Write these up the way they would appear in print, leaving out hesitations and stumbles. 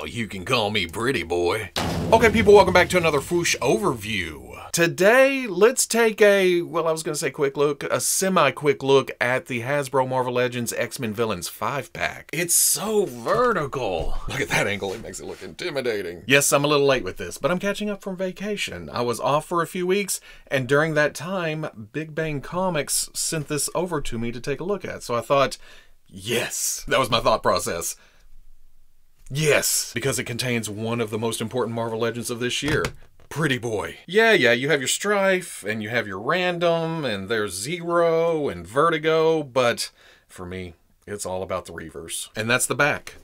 you can call me Pretty Boy. Okay, people, welcome back to another Fwoosh overview. Today, let's take a, well, I was going to say quick look, a semi-quick look at the Hasbro Marvel Legends X-Men Villains 5-pack. It's so vertical. Look at that angle, it makes it look intimidating. Yes, I'm a little late with this, but I'm catching up from vacation. I was off for a few weeks, and during that time, Big Bang Comics sent this over to me to take a look at. So I thought, yes, that was my thought process. Yes, because it contains one of the most important Marvel Legends of this year. Pretty Boy. Yeah, you have your Stryfe, and you have your Random, and there's Zero and Vertigo, but for me, it's all about the Reavers. And that's the back.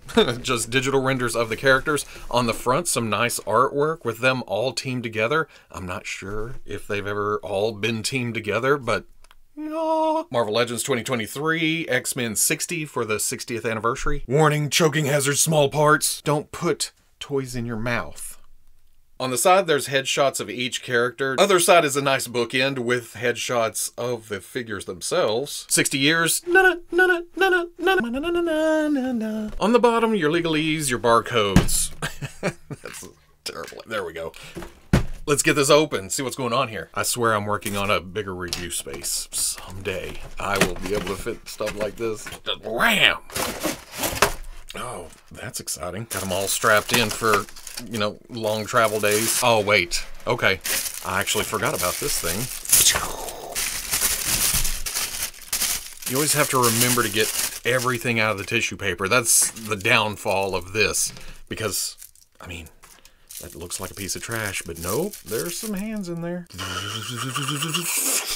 Just digital renders of the characters. On the front, some nice artwork with them all teamed together. I'm not sure if they've ever all been teamed together, but yeah. Marvel Legends 2023, X-Men 60 for the 60th anniversary. Warning, choking hazard, small parts. Don't put toys in your mouth. On the side, there's headshots of each character. Other side is a nice bookend with headshots of the figures themselves. 60 years. On the bottom, your legalese, your barcodes. That's terrible. There we go. Let's get this open, see what's going on here. I swear I'm working on a bigger review space. Someday, I will be able to fit stuff like this. Just wham! Oh, that's exciting. Got them all strapped in for, you know, long travel days. Oh, wait. Okay. I actually forgot about this thing. You always have to remember to get everything out of the tissue paper. That's the downfall of this. Because, I mean, that looks like a piece of trash, but no, there's some hands in there.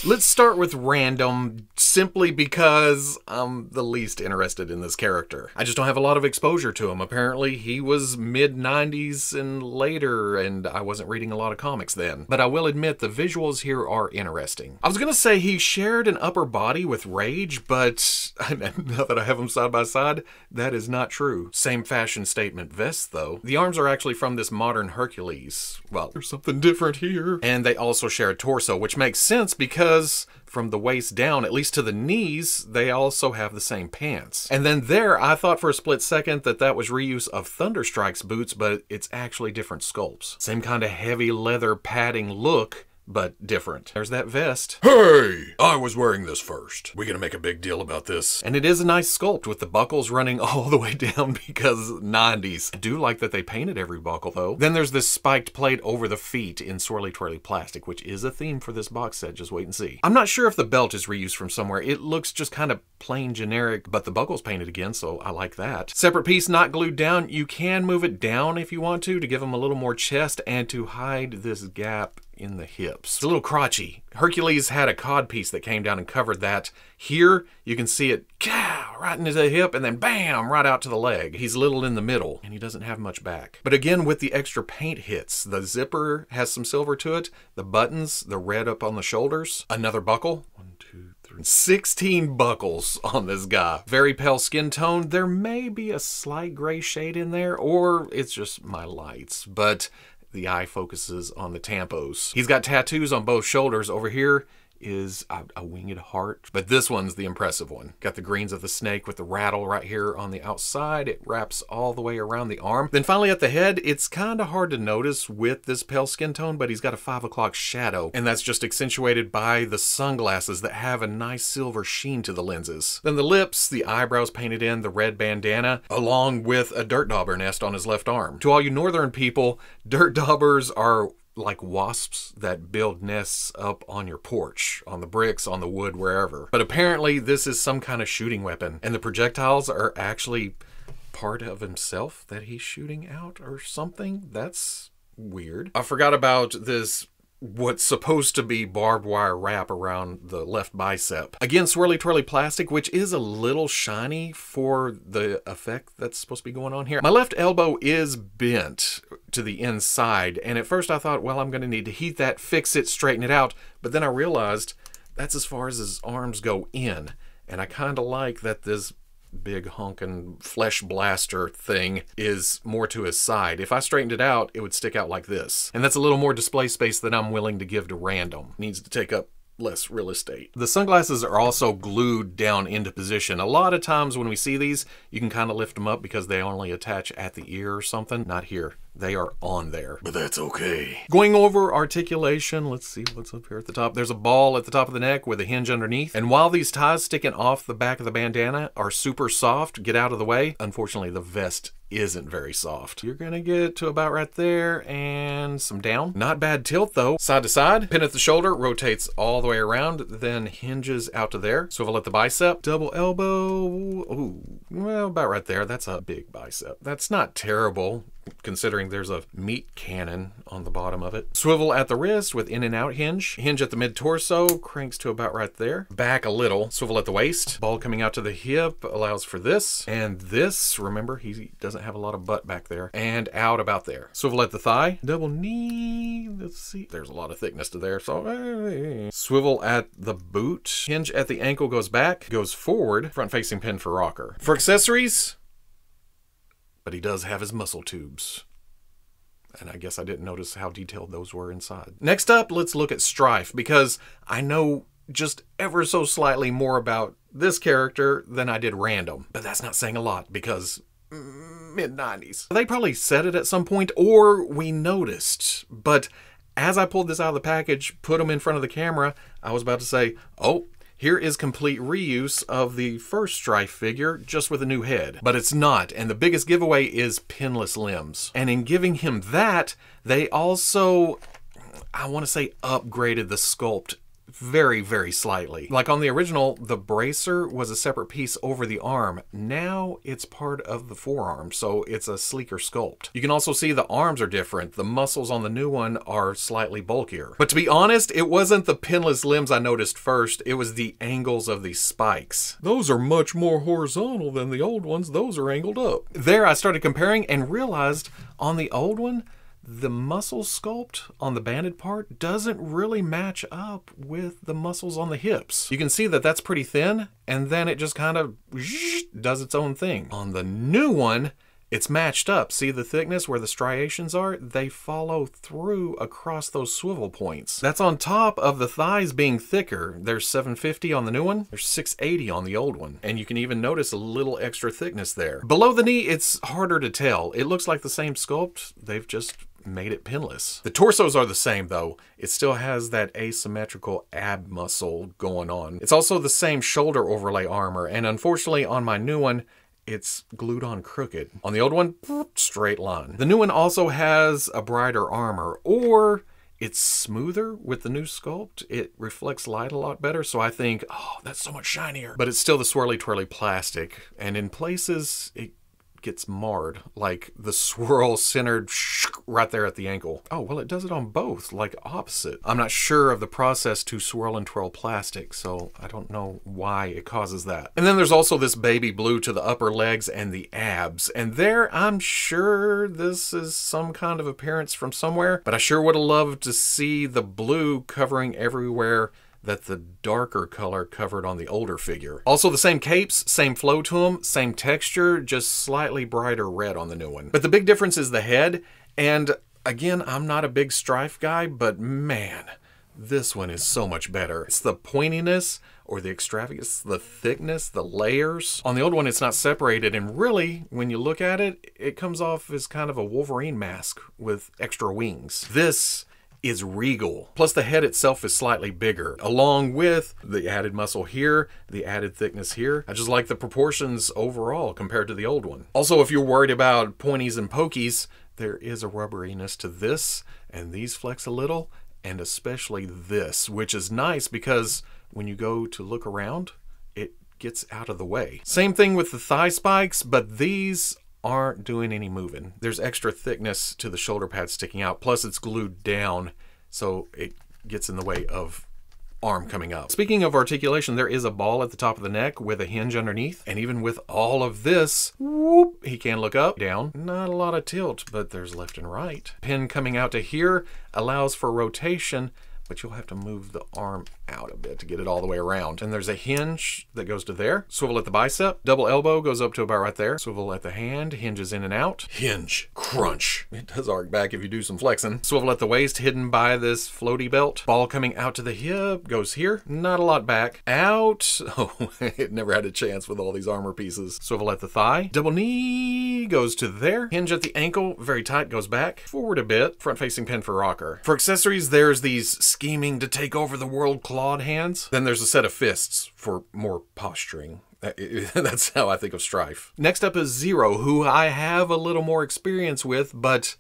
Let's start with Random, simply because I'm the least interested in this character. I just don't have a lot of exposure to him. Apparently, he was mid-90s and later, and I wasn't reading a lot of comics then. But I will admit, the visuals here are interesting. I was gonna say he shared an upper body with Rage, but now that I have them side by side, that is not true. Same fashion statement vest, though. The arms are actually from this modern Hercules. Well, there's something different here. And they also share a torso, which makes sense because from the waist down, at least to the knees, they also have the same pants. And then there, I thought for a split second that that was reuse of Thunderstrike's boots, but it's actually different sculpts. Same kind of heavy leather padding look, but different. There's that vest. Hey, I was wearing this first. We're gonna make a big deal about this. And it is a nice sculpt with the buckles running all the way down because 90s. I do like that they painted every buckle though. Then there's this spiked plate over the feet in swirly twirly plastic, which is a theme for this box set. Just wait and see. I'm not sure if the belt is reused from somewhere. It looks just kind of plain generic, but the buckle's painted again, so I like that. Separate piece, not glued down. You can move it down if you want to give them a little more chest and to hide this gap in the hips. It's a little crotchy. Hercules had a cod piece that came down and covered that. Here, you can see it right into the hip and then bam, right out to the leg. He's little in the middle and he doesn't have much back. But again, with the extra paint hits, the zipper has some silver to it. The buttons, the red up on the shoulders. Another buckle. 1, 2, 3. 16 buckles on this guy. Very pale skin tone. There may be a slight gray shade in there, or it's just my lights, but the eye focuses on the tampos. He's got tattoos on both shoulders. Over here is a winged heart, but this one's the impressive one. Got the greens of the snake with the rattle right here on the outside. It wraps all the way around the arm. Then finally at the head, it's kind of hard to notice with this pale skin tone, but he's got a 5 o'clock shadow, and that's just accentuated by the sunglasses that have a nice silver sheen to the lenses. Then the lips, the eyebrows painted in, the red bandana, along with a dirt dauber nest on his left arm. To all you northern people, dirt daubers are like wasps that build nests up on your porch, on the bricks, on the wood, wherever. But apparently this is some kind of shooting weapon, and the projectiles are actually part of himself that he's shooting out or something. That's weird. I forgot about this what's supposed to be barbed wire wrap around the left bicep. Again, swirly twirly plastic, which is a little shiny for the effect that's supposed to be going on here. My left elbow is bent to the inside, and at first I thought, well, I'm going to need to heat that, fix it, straighten it out, but then I realized that's as far as his arms go in, and I kind of like that this big honking flesh blaster thing is more to his side. If I straightened it out, it would stick out like this. And that's a little more display space than I'm willing to give to Random. Needs to take up less real estate. The sunglasses are also glued down into position. A lot of times when we see these, you can kind of lift them up because they only attach at the ear or something. Not here. They are on there, but that's okay. Going over articulation, let's see what's up here at the top. There's a ball at the top of the neck with a hinge underneath. And while these ties sticking off the back of the bandana are super soft, get out of the way, unfortunately the vest isn't very soft. You're gonna get to about right there and some down. Not bad tilt though. Side to side, pin at the shoulder, rotates all the way around, then hinges out to there. Swivel at the bicep, double elbow. Ooh, well, about right there. That's a big bicep. That's not terrible, considering there's a meat cannon on the bottom of it. Swivel at the wrist with in and out hinge. Hinge at the mid-torso, cranks to about right there. Back a little. Swivel at the waist. Ball coming out to the hip allows for this. And this, remember, he doesn't have a lot of butt back there. And out about there. Swivel at the thigh. Double knee. Let's see. There's a lot of thickness to there. So swivel at the boot. Hinge at the ankle goes back, goes forward. Front-facing pin for rocker. For accessories, but he does have his muscle tubes. And I guess I didn't notice how detailed those were inside. Next up, let's look at Stryfe, because I know just ever so slightly more about this character than I did Random. But that's not saying a lot, because mid-90s. They probably said it at some point, or we noticed. But as I pulled this out of the package, put them in front of the camera, I was about to say, oh, here is complete reuse of the first Stryfe figure, just with a new head. But it's not, and the biggest giveaway is pinless limbs. And in giving him that, they also, I want to say, upgraded the sculpt very, very slightly. Like on the original, the bracer was a separate piece over the arm. Now it's part of the forearm, so it's a sleeker sculpt. You can also see the arms are different. The muscles on the new one are slightly bulkier. But to be honest, it wasn't the pinless limbs I noticed first, it was the angles of these spikes. Those are much more horizontal than the old ones. Those are angled up. There I started comparing and realized on the old one, the muscle sculpt on the banded part doesn't really match up with the muscles on the hips. You can see that that's pretty thin, and then it just kind of does its own thing. On the new one, it's matched up. See the thickness where the striations are? They follow through across those swivel points. That's on top of the thighs being thicker. There's 750 on the new one. There's 680 on the old one. And you can even notice a little extra thickness there. Below the knee, it's harder to tell. It looks like the same sculpt. They've just made it pinless. The torsos are the same though. It still has that asymmetrical ab muscle going on. It's also the same shoulder overlay armor, and unfortunately on my new one, it's glued on crooked. On the old one, straight line. The new one also has a brighter armor, or it's smoother with the new sculpt. It reflects light a lot better, so I think, oh, that's so much shinier. But it's still the swirly twirly plastic, and in places, it gets marred, like the swirl centered right there at the ankle. Oh, well, it does it on both, like opposite. I'm not sure of the process to swirl and twirl plastic, so I don't know why it causes that. And then there's also this baby blue to the upper legs and the abs. And there, I'm sure this is some kind of appearance from somewhere, but I sure would have loved to see the blue covering everywhere that the darker color covered on the older figure. Also the same capes, same flow to them, same texture, just slightly brighter red on the new one. But the big difference is the head, and again, I'm not a big Stryfe guy, but man, this one is so much better. It's the pointiness or the extravagance, the thickness, the layers. On the old one, it's not separated, and really, when you look at it, it comes off as kind of a Wolverine mask with extra wings. This is regal. Plus the head itself is slightly bigger, along with the added muscle here, the added thickness here. I just like the proportions overall compared to the old one. Also, if you're worried about pointies and pokies, there is a rubberiness to this, and these flex a little, and especially this, which is nice because when you go to look around, it gets out of the way. Same thing with the thigh spikes, but these aren't doing any moving. There's extra thickness to the shoulder pad sticking out, plus it's glued down, so it gets in the way of arm coming up. Speaking of articulation, there is a ball at the top of the neck with a hinge underneath, and even with all of this, whoop, he can look up, down. Not a lot of tilt, but there's left and right. Pin coming out to here allows for rotation, but you'll have to move the arm out a bit to get it all the way around. And there's a hinge that goes to there. Swivel at the bicep. Double elbow goes up to about right there. Swivel at the hand. Hinges in and out. Hinge. Crunch. It does arc back if you do some flexing. Swivel at the waist, hidden by this floaty belt. Ball coming out to the hip. Goes here. Not a lot back. Out. Oh, it never had a chance with all these armor pieces. Swivel at the thigh. Double knee goes to there. Hinge at the ankle. Very tight. Goes back. Forward a bit. Front facing pin for rocker. For accessories, there's these scheming to take over the world clawed hands. Then there's a set of fists for more posturing. That's how I think of Stryfe. Next up is Zero, who I have a little more experience with, but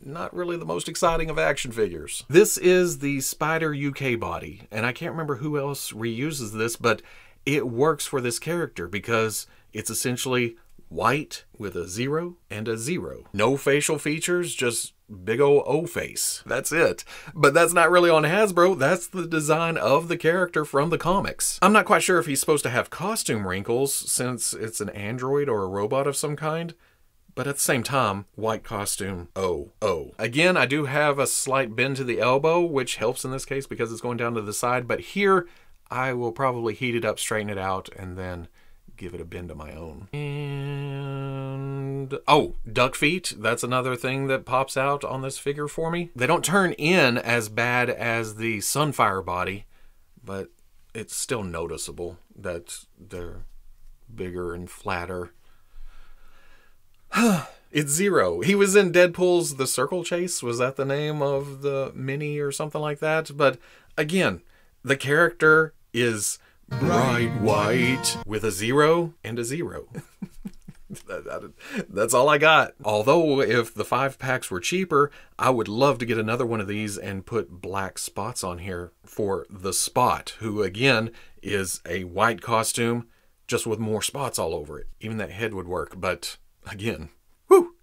not really the most exciting of action figures. This is the Spider UK body, and I can't remember who else reuses this, but it works for this character because it's essentially white with a 0 and a 0. No facial features, just big ol' O-face. That's it. But that's not really on Hasbro. That's the design of the character from the comics. I'm not quite sure if he's supposed to have costume wrinkles since it's an android or a robot of some kind. But at the same time, white costume, oh. Again, I do have a slight bend to the elbow, which helps in this case because it's going down to the side. But here, I will probably heat it up, straighten it out, and then give it a bend of my own. And oh, duck feet. That's another thing that pops out on this figure for me. They don't turn in as bad as the Sunfire body, but it's still noticeable that they're bigger and flatter. It's Zero. He was in Deadpool's The Circle Chase. Was that the name of the mini or something like that? But again, the character is bright white with a 0 and a 0. That's all I got. Although if the 5-packs were cheaper, I would love to get another one of these and put black spots on here for the Spot, who again is a white costume just with more spots all over it. Even that head would work, but again, whew.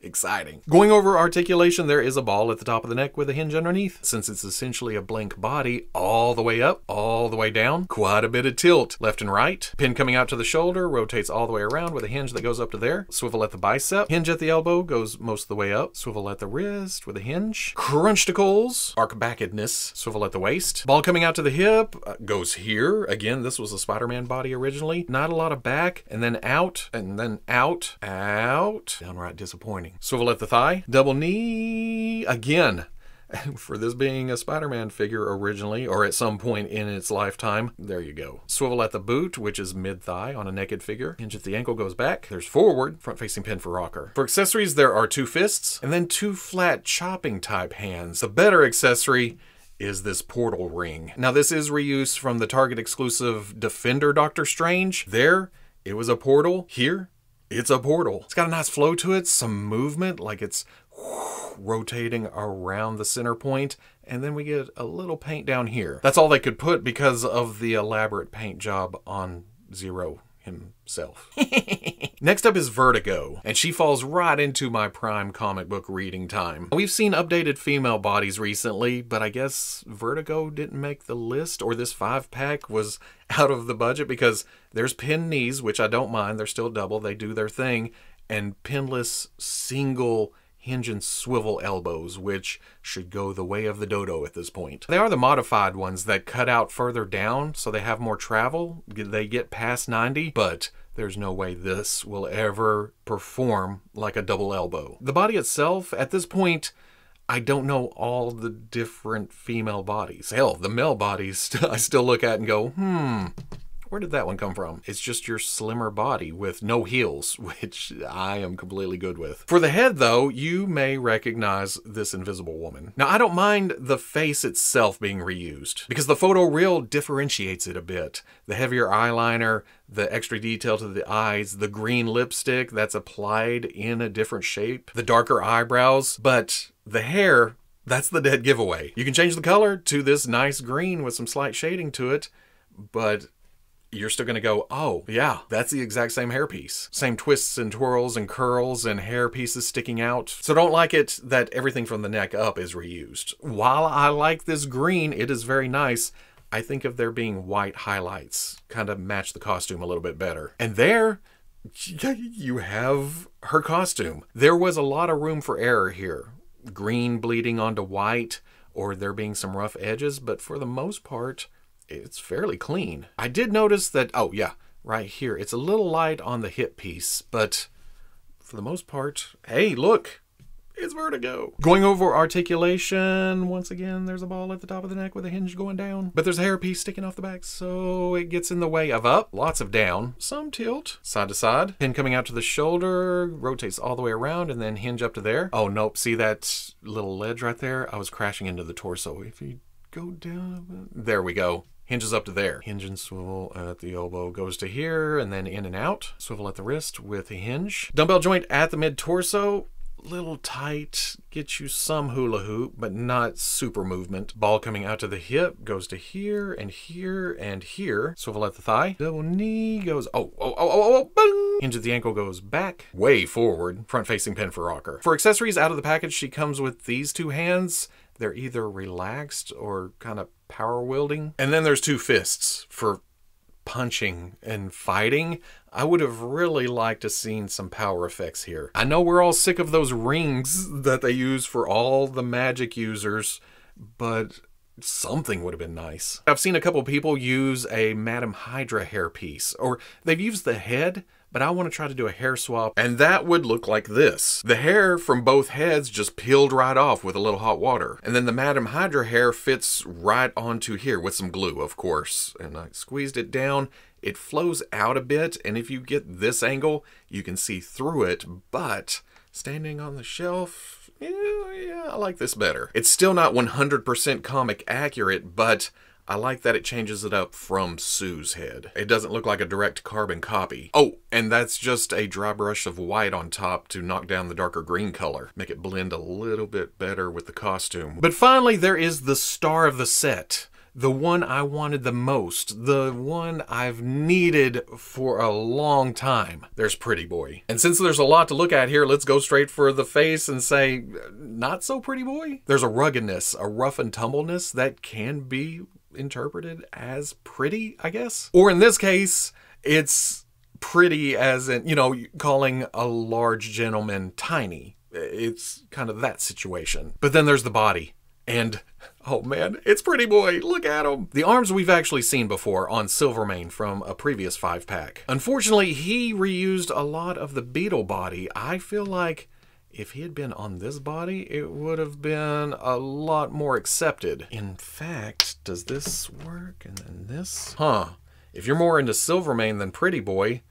Exciting. Going over articulation, there is a ball at the top of the neck with a hinge underneath. Since it's essentially a blank body, all the way up, all the way down, quite a bit of tilt. Left and right. Pin coming out to the shoulder, rotates all the way around with a hinge that goes up to there. Swivel at the bicep. Hinge at the elbow, goes most of the way up. Swivel at the wrist with a hinge. Crunchticles, arc backedness. Swivel at the waist. Ball coming out to the hip, goes here. Again, this was a Spider-Man body originally. Not a lot of back, and then out, and then out, out. Downright disappointing. Swivel at the thigh, double knee, again, for this being a Spider-Man figure originally, or at some point in its lifetime, there you go. Swivel at the boot, which is mid-thigh on a naked figure. Hinge at the ankle goes back. There's forward, front-facing pin for rocker. For accessories, there are 2 fists, and then 2 flat chopping type hands. The better accessory is this portal ring. Now this is reused from the Target exclusive Defender Doctor Strange. There, it was a portal. Here, it's a portal. It's got a nice flow to it, some movement, like it's rotating around the center point, and then we get a little paint down here. That's all they could put because of the elaborate paint job on Zero himself. Next up is Vertigo, and she falls right into my prime comic book reading time. We've seen updated female bodies recently, but I guess Vertigo didn't make the list, or this 5-pack was out of the budget, because there's pin knees, which I don't mind. They're still double. They do their thing. And pinless single hinge and swivel elbows, which should go the way of the dodo at this point. They are the modified ones that cut out further down, so they have more travel. They get past 90, but there's no way this will ever perform like a double elbow. The body itself, at this point, I don't know all the different female bodies. Hell, the male bodies I still look at and go, where did that one come from? It's just your slimmer body with no heels, which I am completely good with. For the head, though, you may recognize this Invisible Woman. Now, I don't mind the face itself being reused, because the photo reel differentiates it a bit. The heavier eyeliner, the extra detail to the eyes, the green lipstick that's applied in a different shape, the darker eyebrows, but the hair, that's the dead giveaway. You can change the color to this nice green with some slight shading to it, but you're still going to go, oh, yeah, that's the exact same hairpiece. Same twists and twirls and curls and hair pieces sticking out. So don't like it that everything from the neck up is reused. While I like this green, it is very nice. I think of there being white highlights, kind of match the costume a little bit better. And there, you have her costume. There was a lot of room for error here. Green bleeding onto white, or there being some rough edges, but for the most part, it's fairly clean. I did notice that, oh yeah, right here, it's a little light on the hip piece, but for the most part, hey, look, it's Vertigo. Going over articulation, once again, there's a ball at the top of the neck with a hinge going down, but there's a hairpiece sticking off the back, so it gets in the way of up, lots of down, some tilt, side to side, pin coming out to the shoulder, rotates all the way around, and then hinge up to there. Oh, nope, see that little ledge right there? I was crashing into the torso. If you go down, there we go. Hinges up to there. Hinge and swivel at the elbow goes to here, and then in and out. Swivel at the wrist with a hinge. Dumbbell joint at the mid-torso. Little tight, gets you some hula hoop, but not super movement. Ball coming out to the hip, goes to here and here and here. Swivel at the thigh. Double knee goes, boom! Hinge at the ankle goes back, way forward. Front facing pin for rocker. For accessories out of the package, she comes with these two hands. They're either relaxed or kind of power wielding. And then there's two fists for punching and fighting. I would have really liked to seen some power effects here. I know we're all sick of those rings that they use for all the magic users, but something would have been nice. I've seen a couple people use a Madam Hydra hairpiece, or they've used the head, but I want to try to do a hair swap, and that would look like this. The hair from both heads just peeled right off with a little hot water. And then the Madam Hydra hair fits right onto here with some glue, of course. And I squeezed it down. It flows out a bit, and if you get this angle, you can see through it, but standing on the shelf, yeah, I like this better. It's still not 100% comic accurate, but I like that it changes it up from Sue's head. It doesn't look like a direct carbon copy. Oh, and that's just a dry brush of white on top to knock down the darker green color. Make it blend a little bit better with the costume. But finally, there is the star of the set. The one I wanted the most. The one I've needed for a long time. There's Pretty Boy. And since there's a lot to look at here, let's go straight for the face and say, not so Pretty Boy. There's a ruggedness, a rough and tumbleness that can be interpreted as pretty, I guess. Or in this case, it's pretty as in, you know, calling a large gentleman tiny. It's kind of that situation. But then there's the body. And, oh man, it's Pretty Boy. Look at him. The arms we've actually seen before on Silvermane from a previous 5-pack. Unfortunately, he reused a lot of the Beetle body. I feel like if he had been on this body, it would have been a lot more accepted. In fact, does this work? And then this? Huh. If you're more into Silvermane than Pretty Boy,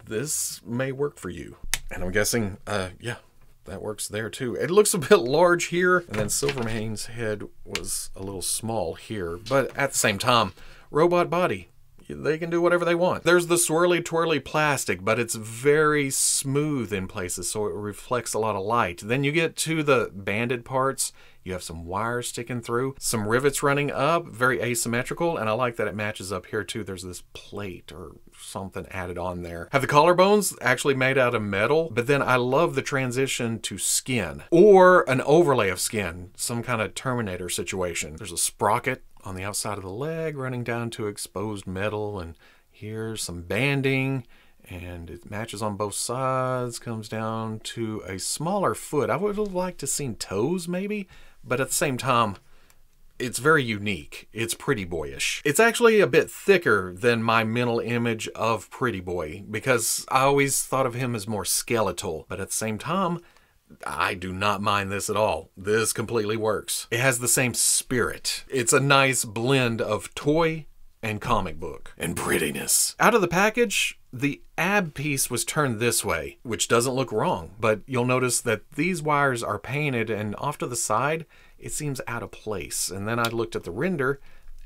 this may work for you. And I'm guessing, yeah, that works there too. It looks a bit large here, and then Silvermane's head was a little small here. But at the same time, robot body. They can do whatever they want. There's the swirly twirly plastic, but it's very smooth in places, so it reflects a lot of light. Then you get to the banded parts. You have some wires sticking through, some rivets running up, very asymmetrical, and I like that it matches up here too. There's this plate or something added on there. Have the collarbones actually made out of metal, but then I love the transition to skin, or an overlay of skin, some kind of Terminator situation. There's a sprocket on the outside of the leg running down to exposed metal, and here's some banding, and it matches on both sides, comes down to a smaller foot. I would have liked to have seen toes maybe, but at the same time, it's very unique. It's Pretty Boyish. It's actually a bit thicker than my mental image of Pretty Boy, because I always thought of him as more skeletal, but at the same time, I do not mind this at all. This completely works. It has the same spirit. It's a nice blend of toy and comic book and prettiness. Out of the package, the ab piece was turned this way, which doesn't look wrong, but you'll notice that these wires are painted, and off to the side, it seems out of place. And then I looked at the render,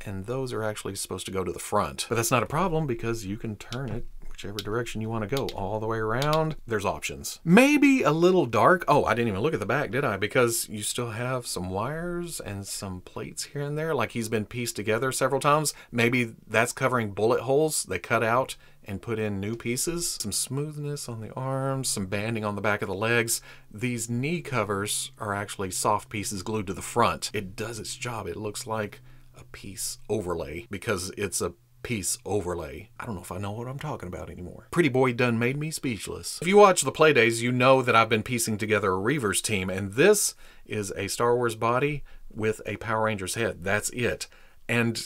and those are actually supposed to go to the front. But that's not a problem because you can turn it whichever direction you want to go, all the way around. There's options. Maybe a little dark. Oh, I didn't even look at the back, did I? Because you still have some wires and some plates here and there, like he's been pieced together several times. Maybe that's covering bullet holes they cut out and put in new pieces. Some smoothness on the arms, some banding on the back of the legs. These knee covers are actually soft pieces glued to the front. It does its job. It looks like a piece overlay because it's a piece overlay. I don't know if I know what I'm talking about anymore. Pretty Boy done made me speechless. If you watch the Playdays, you know that I've been piecing together a Reavers team, and this is a Star Wars body with a Power Ranger's head. That's it. And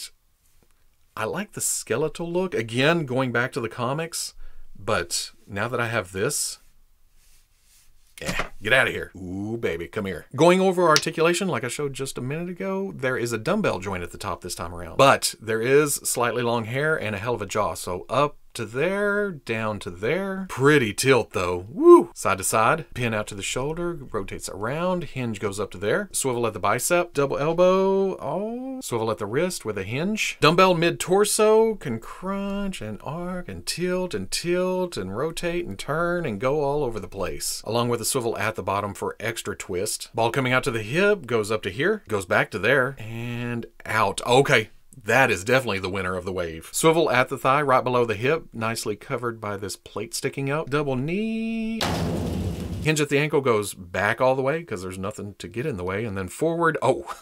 I like the skeletal look. Again, going back to the comics. But now that I have this, get out of here. Ooh, baby, come here. Going over articulation, like I showed just a minute ago, there is a dumbbell joint at the top this time around. But there is slightly long hair and a hell of a jaw. So up to there, down to there. Pretty tilt though. Woo! Side to side, pin out to the shoulder, rotates around, hinge goes up to there. Swivel at the bicep, double elbow, oh. Swivel at the wrist with a hinge. Dumbbell mid-torso, can crunch and arc and tilt and rotate and turn and go all over the place. Along with a swivel at the bottom for extra twist. Ball coming out to the hip, goes up to here, goes back to there, and out. Okay. That is definitely the winner of the wave. Swivel at the thigh, right below the hip, nicely covered by this plate sticking up. Double knee. Hinge at the ankle goes back all the way because there's nothing to get in the way. And then forward, oh,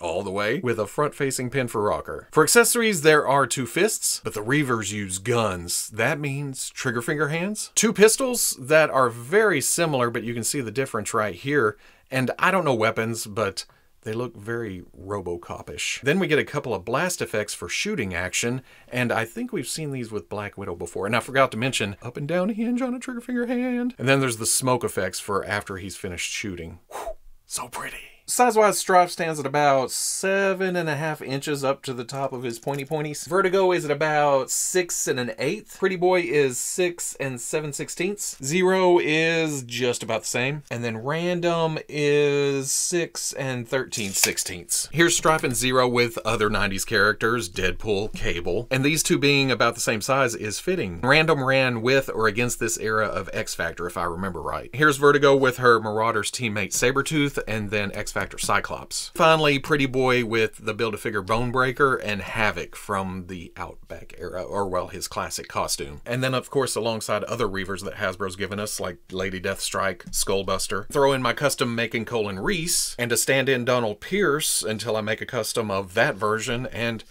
all the way with a front-facing pin for rocker. For accessories, there are 2 fists, but the Reavers use guns. That means trigger finger hands. 2 pistols that are very similar, but you can see the difference right here. And I don't know weapons, but they look very Robocop-ish. Then we get a couple of blast effects for shooting action, and I think we've seen these with Black Widow before. And I forgot to mention, up and down hinge on a trigger finger hand. And then there's the smoke effects for after he's finished shooting. Whew, so pretty. Size-wise, Stryfe stands at about 7.5 inches up to the top of his pointy-pointies. Vertigo is at about 6 1/8. Pretty Boy is 6 7/16. Zero is just about the same. And then Random is 6 13/16. Here's Stryfe and Zero with other 90s characters, Deadpool, Cable. And these two being about the same size is fitting. Random ran with or against this era of X Factor, if I remember right. Here's Vertigo with her Marauders teammate Sabretooth, and then X Factor Cyclops. Finally, Pretty Boy with the Build-A-Figure Bonebreaker and Havoc from the Outback era, or well, his classic costume. And then of course alongside other Reavers that Hasbro's given us, like Lady Deathstrike, Skullbuster. Throw in my custom making Colin Reese, and a stand-in Donald Pierce until I make a custom of that version, and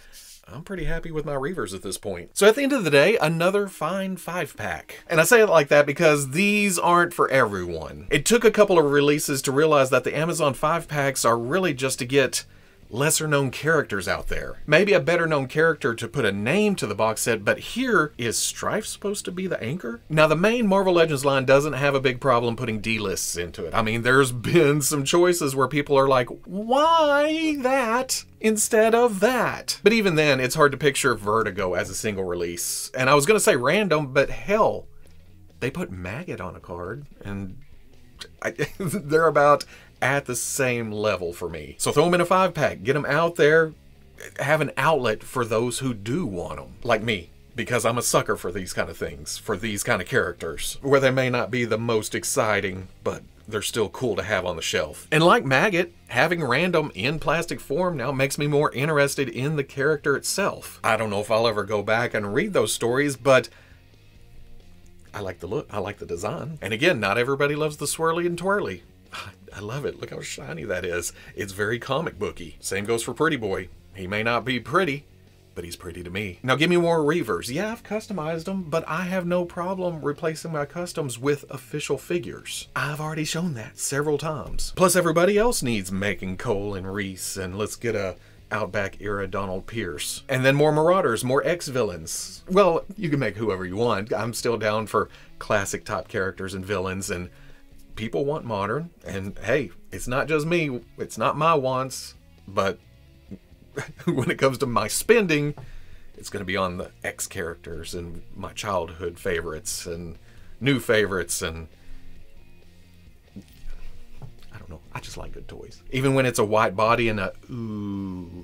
I'm pretty happy with my Reavers at this point. So at the end of the day, another fine 5-pack. And I say it like that because these aren't for everyone. It took a couple of releases to realize that the Amazon 5-packs are really just to get lesser known characters out there. Maybe a better known character to put a name to the box set, but here, is Stryfe supposed to be the anchor? Now the main Marvel Legends line doesn't have a big problem putting D-lists into it. I mean, there's been some choices where people are like, why that instead of that? But even then, it's hard to picture Vertigo as a single release. And I was gonna say Random, but hell, they put Maggot on a card, and they're about at the same level for me. So throw them in a 5-pack, get them out there, have an outlet for those who do want them, like me, because I'm a sucker for these kind of things, for these kind of characters, where they may not be the most exciting, but they're still cool to have on the shelf. And like Maggot, having Random in plastic form now makes me more interested in the character itself. I don't know if I'll ever go back and read those stories, but I like the look, I like the design. And again, not everybody loves the swirly and twirly. I love it. Look how shiny that is. It's very comic booky. Same goes for Pretty Boy. He may not be pretty, but he's pretty to me. Now give me more Reavers. Yeah, I've customized them, but I have no problem replacing my customs with official figures. I've already shown that several times. Plus everybody else needs making Cole and Reese, and let's get a Outback era Donald Pierce. And then more Marauders, more X-villains. Well, you can make whoever you want. I'm still down for classic top characters and villains, and people want modern, and hey, it's not just me, it's not my wants, but when it comes to my spending, it's going to be on the X characters and my childhood favorites and new favorites, and I don't know, I just like good toys. Even when it's a white body and a ooh